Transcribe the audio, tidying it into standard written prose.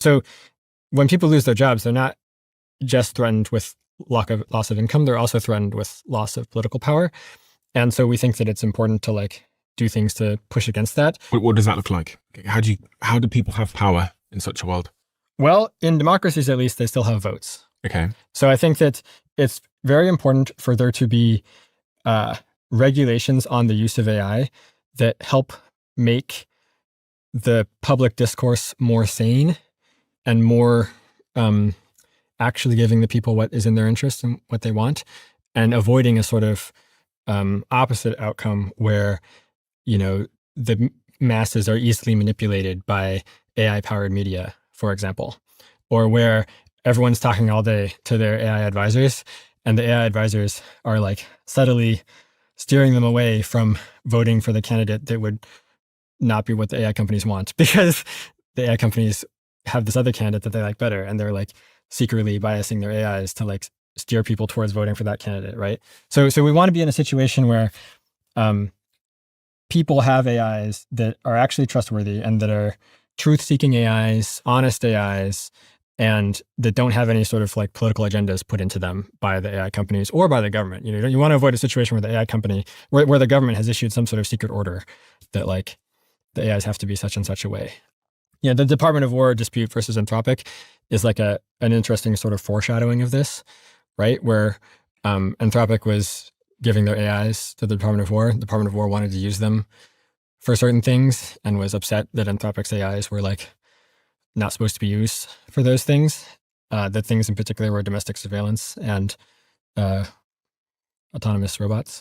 So when people lose their jobs, they're not just threatened with loss of income, they're also threatened with loss of political power. And so we think that it's important to like do things to push against that. What does that look like? How do people have power in such a world? Well, in democracies, at least, they still have votes. Okay. So I think that it's very important for there to be regulations on the use of AI that help make the public discourse more sane and more actually giving the people what is in their interest and what they want, and avoiding a sort of opposite outcome where, the masses are easily manipulated by AI-powered media, for example, or where everyone's talking all day to their AI advisors, and the AI advisors are like subtly steering them away from voting for the candidate that would not be what the AI companies want, because the AI companies have this other candidate that they like better, and they're like secretly biasing their AIs to like steer people towards voting for that candidate, right? So we want to be in a situation where people have AIs that are actually trustworthy and that are truth-seeking AIs, honest AIs, and that don't have any sort of like political agendas put into them by the AI companies or by the government. You want to avoid a situation where the AI company, where the government has issued some sort of secret order that like the AIs have to be such and such a way. The Department of War dispute versus Anthropic is like an interesting sort of foreshadowing of this, right? Where Anthropic was giving their AIs to the Department of War. The Department of War wanted to use them for certain things and was upset that Anthropic's AIs were like not supposed to be used for those things. That things in particular were domestic surveillance and autonomous robots.